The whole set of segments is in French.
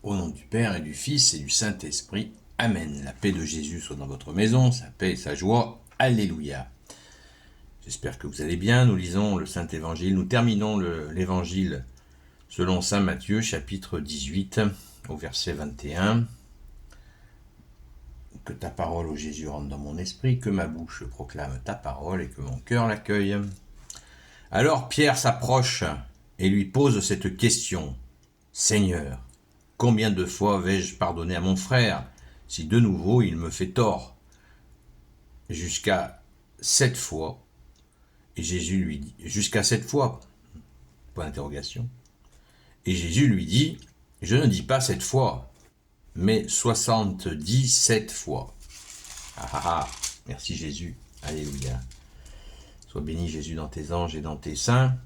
Au nom du Père et du Fils et du Saint-Esprit. Amen. La paix de Jésus soit dans votre maison, sa paix et sa joie. Alléluia. J'espère que vous allez bien. Nous lisons le Saint-Évangile. Nous terminons l'Évangile selon Saint Matthieu, chapitre 18, au verset 21. Que ta parole, ô Jésus, rentre dans mon esprit, que ma bouche proclame ta parole et que mon cœur l'accueille. Alors Pierre s'approche et lui pose cette question. Seigneur, combien de fois vais-je pardonner à mon frère si de nouveau il me fait tort? Jusqu'à 7 fois. Et Jésus lui dit, jusqu'à 7 fois? Point d'interrogation. Et Jésus lui dit, je ne dis pas 7 fois, mais 77 fois. Ah ah ah, merci Jésus, alléluia. Sois béni Jésus dans tes anges et dans tes saints.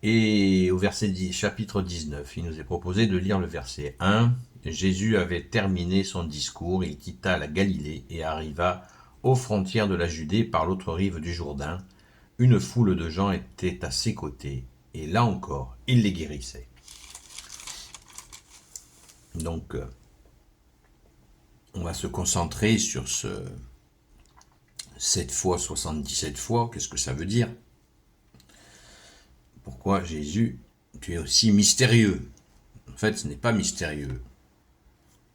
Et au verset 10, chapitre 19, il nous est proposé de lire le verset 1. Jésus avait terminé son discours, il quitta la Galilée et arriva aux frontières de la Judée par l'autre rive du Jourdain. Une foule de gens était à ses côtés, et là encore, il les guérissait. Donc, on va se concentrer sur ce 7 fois, 77 fois, qu'est-ce que ça veut dire? Pourquoi Jésus, tu es aussi mystérieux? En fait, ce n'est pas mystérieux.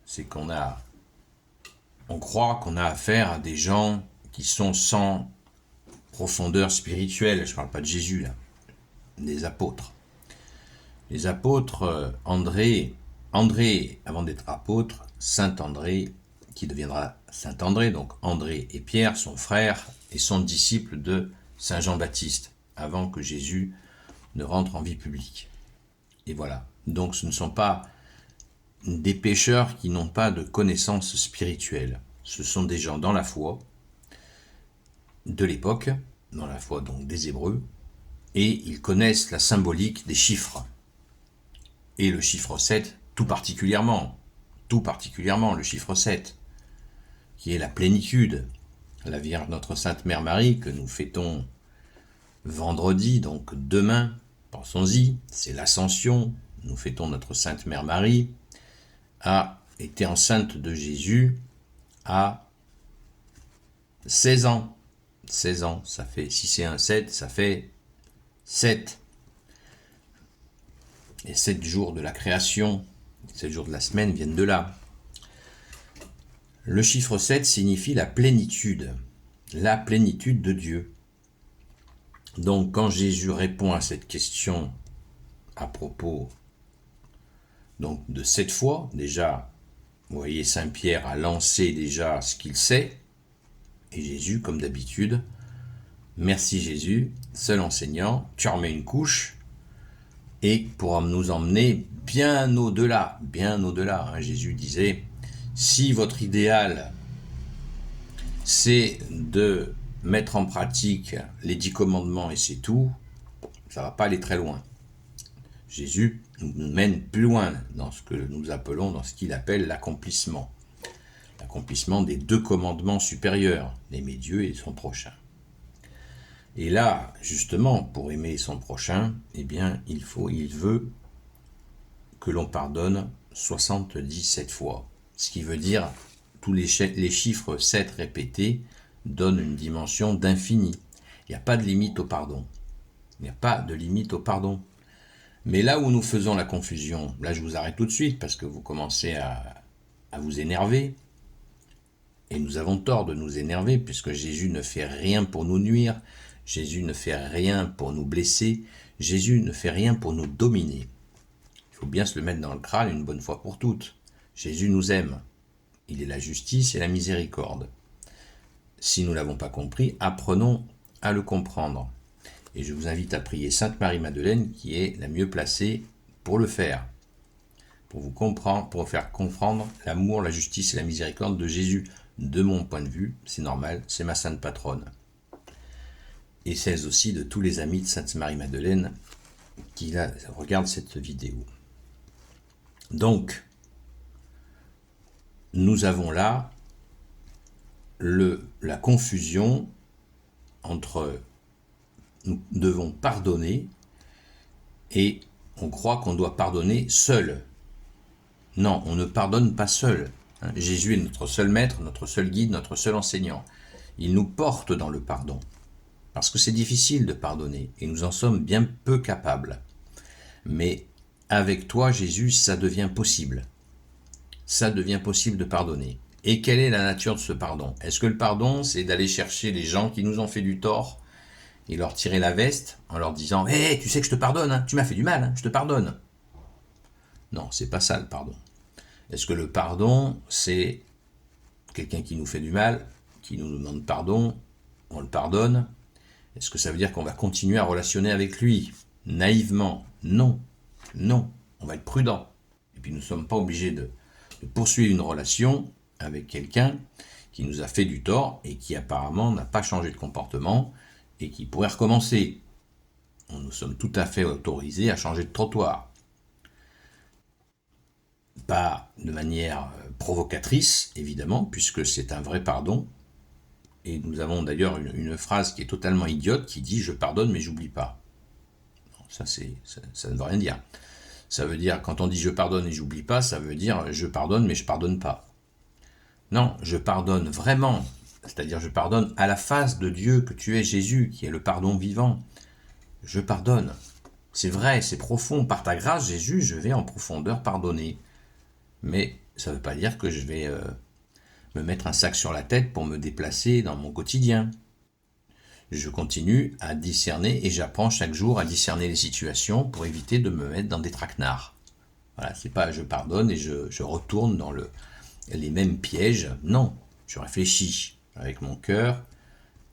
C'est qu'on croit qu'on a affaire à des gens qui sont sans profondeur spirituelle. Je ne parle pas de Jésus, là. Des apôtres. Les apôtres, André, avant d'être apôtre, Saint André, qui deviendra Saint André, donc André et Pierre, son frère, et son disciple de Saint Jean-Baptiste, avant que Jésus ne rentre en vie publique. Et voilà. Donc ce ne sont pas des pécheurs qui n'ont pas de connaissances spirituelles. Ce sont des gens dans la foi de l'époque, dans la foi donc des Hébreux, et ils connaissent la symbolique des chiffres. Et le chiffre 7, tout particulièrement le chiffre 7, qui est la plénitude. La Vierge, notre Sainte Mère Marie, que nous fêtons vendredi, donc demain, pensons-y, c'est l'Ascension, nous fêtons notre Sainte Mère Marie, a été enceinte de Jésus à 16 ans. 16 ans, ça fait, si c'est un 7, ça fait 7. Et 7 jours de la création, 7 jours de la semaine viennent de là. Le chiffre 7 signifie la plénitude de Dieu. Donc quand Jésus répond à cette question à propos donc de 7 fois, déjà, vous voyez, Saint Pierre a lancé déjà ce qu'il sait, et Jésus, comme d'habitude, merci Jésus, seul enseignant, tu remets une couche, et pour nous emmener bien au-delà, hein. Jésus disait, si votre idéal, c'est de mettre en pratique les 10 commandements et c'est tout, ça va pas aller très loin. Jésus nous mène plus loin dans ce que nous appelons, dans ce qu'il appelle l'accomplissement. L'accomplissement des 2 commandements supérieurs, d'aimer Dieu et son prochain. Et là, justement, pour aimer son prochain, eh bien, il veut que l'on pardonne 77 fois. Ce qui veut dire, tous les chiffres 7 répétés donnent une dimension d'infini. Il n'y a pas de limite au pardon. Il n'y a pas de limite au pardon. Mais là où nous faisons la confusion, là je vous arrête tout de suite parce que vous commencez à vous énerver. Et nous avons tort de nous énerver puisque Jésus ne fait rien pour nous nuire. Jésus ne fait rien pour nous blesser. Jésus ne fait rien pour nous dominer. Il faut bien se le mettre dans le crâne une bonne fois pour toutes. Jésus nous aime. Il est la justice et la miséricorde. Si nous ne l'avons pas compris, apprenons à le comprendre. Et je vous invite à prier Sainte Marie-Madeleine qui est la mieux placée pour le faire. Pour vous comprendre, pour faire comprendre l'amour, la justice et la miséricorde de Jésus. De mon point de vue, c'est normal, c'est ma sainte patronne. Et celles aussi de tous les amis de Sainte Marie-Madeleine qui regardent cette vidéo. Donc, nous avons là la confusion entre nous devons pardonner et on croit qu'on doit pardonner seul. Non, on ne pardonne pas seul. Hein. Jésus est notre seul maître, notre seul guide, notre seul enseignant. Il nous porte dans le pardon. Parce que c'est difficile de pardonner, et nous en sommes bien peu capables. Mais avec toi, Jésus, ça devient possible. Ça devient possible de pardonner. Et quelle est la nature de ce pardon? Est-ce que le pardon, c'est d'aller chercher les gens qui nous ont fait du tort et leur tirer la veste en leur disant « Hé, tu sais que je te pardonne, hein, tu m'as fait du mal, hein, je te pardonne ». Non, c'est pas ça le pardon. Est-ce que le pardon, c'est quelqu'un qui nous fait du mal, qui nous demande pardon, on le pardonne? Est-ce que ça veut dire qu'on va continuer à relationner avec lui naïvement? Non, non, on va être prudent. Et puis nous ne sommes pas obligés de poursuivre une relation avec quelqu'un qui nous a fait du tort et qui apparemment n'a pas changé de comportement et qui pourrait recommencer. Nous sommes tout à fait autorisés à changer de trottoir. Pas de manière provocatrice, évidemment, puisque c'est un vrai pardon. Et nous avons d'ailleurs une phrase qui est totalement idiote qui dit « je pardonne mais j'oublie pas ». Ça ne veut rien dire. Ça veut dire, quand on dit « je pardonne et j'oublie pas », ça veut dire « je pardonne mais je pardonne pas ». Non, je pardonne vraiment. C'est-à-dire je pardonne à la face de Dieu que tu es Jésus, qui est le pardon vivant. Je pardonne. C'est vrai, c'est profond. Par ta grâce, Jésus, je vais en profondeur pardonner. Mais ça ne veut pas dire que je vais me mettre un sac sur la tête pour me déplacer dans mon quotidien. Je continue à discerner et j'apprends chaque jour à discerner les situations pour éviter de me mettre dans des traquenards. Voilà, c'est pas je pardonne et je retourne dans les mêmes pièges. Non, je réfléchis avec mon cœur.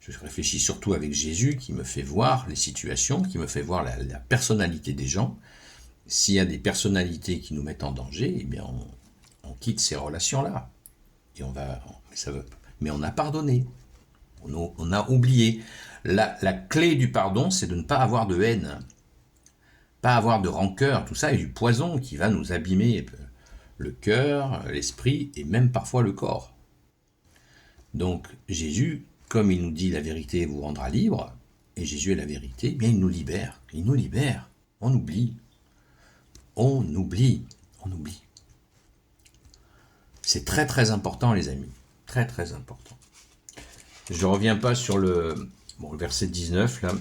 Je réfléchis surtout avec Jésus qui me fait voir les situations, qui me fait voir la personnalité des gens. S'il y a des personnalités qui nous mettent en danger, eh bien on quitte ces relations-là. Et mais on a pardonné. On a oublié. La clé du pardon, c'est de ne pas avoir de haine, pas avoir de rancœur. Tout ça est du poison qui va nous abîmer le cœur, l'esprit et même parfois le corps. Donc Jésus, comme il nous dit la vérité vous rendra libre, et Jésus est la vérité, eh bien il nous libère. Il nous libère. On oublie. On oublie. On oublie. C'est très très important les amis. Très très important. Je ne reviens pas sur le verset 19 là,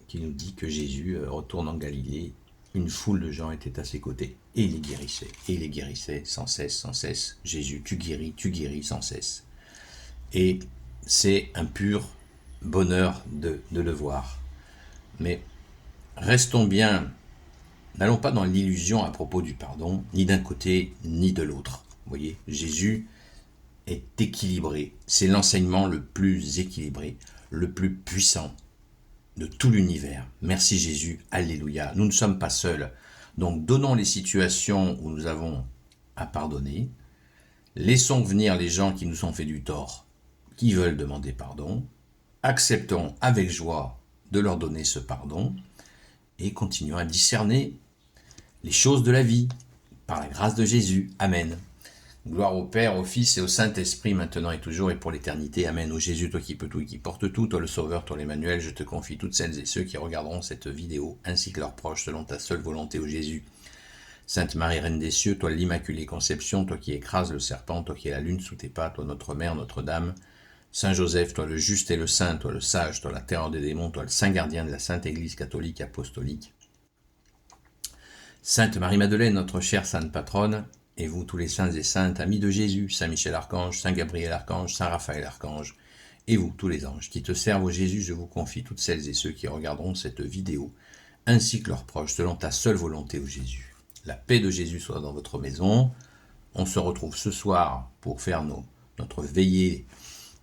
qui nous dit que Jésus retourne en Galilée. Une foule de gens était à ses côtés. Et il les guérissait. Et il les guérissait sans cesse, sans cesse. Jésus, tu guéris sans cesse. Et c'est un pur bonheur de le voir. Mais restons bien, n'allons pas dans l'illusion à propos du pardon, ni d'un côté, ni de l'autre. Vous voyez, Jésus est équilibré. C'est l'enseignement le plus équilibré, le plus puissant de tout l'univers. Merci Jésus, alléluia. Nous ne sommes pas seuls. Donc donnons les situations où nous avons à pardonner. Laissons venir les gens qui nous ont fait du tort, qui veulent demander pardon. Acceptons avec joie de leur donner ce pardon et continuons à discerner les choses de la vie par la grâce de Jésus. Amen. Gloire au Père, au Fils et au Saint-Esprit, maintenant et toujours et pour l'éternité. Amen. Ô Jésus, toi qui peux tout et qui portes tout, toi le Sauveur, toi l'Emmanuel, je te confie toutes celles et ceux qui regarderont cette vidéo, ainsi que leurs proches, selon ta seule volonté, ô Jésus. Sainte Marie, Reine des cieux, toi l'Immaculée Conception, toi qui écrases le serpent, toi qui es la lune sous tes pas, toi notre Mère, Notre-Dame. Saint Joseph, toi le juste et le saint, toi le sage, toi la terreur des démons, toi le saint gardien de la Sainte Église catholique apostolique. Sainte Marie-Madeleine, notre chère sainte patronne, et vous tous les saints et saintes, amis de Jésus, Saint Michel Archange, Saint Gabriel Archange, Saint Raphaël Archange, et vous tous les anges qui te servent, ô Jésus, je vous confie toutes celles et ceux qui regarderont cette vidéo, ainsi que leurs proches, selon ta seule volonté, ô Jésus. La paix de Jésus soit dans votre maison. On se retrouve ce soir pour faire notre veillée,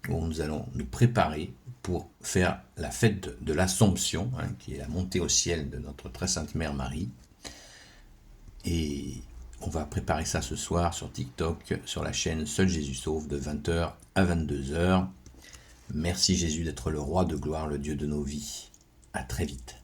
où nous allons nous préparer pour faire la fête de l'Assomption, qui est la montée au ciel de notre très sainte Mère Marie. Et on va préparer ça ce soir sur TikTok, sur la chaîne Seul Jésus Sauve, de 20h à 22h. Merci Jésus d'être le roi de gloire, le Dieu de nos vies. À très vite.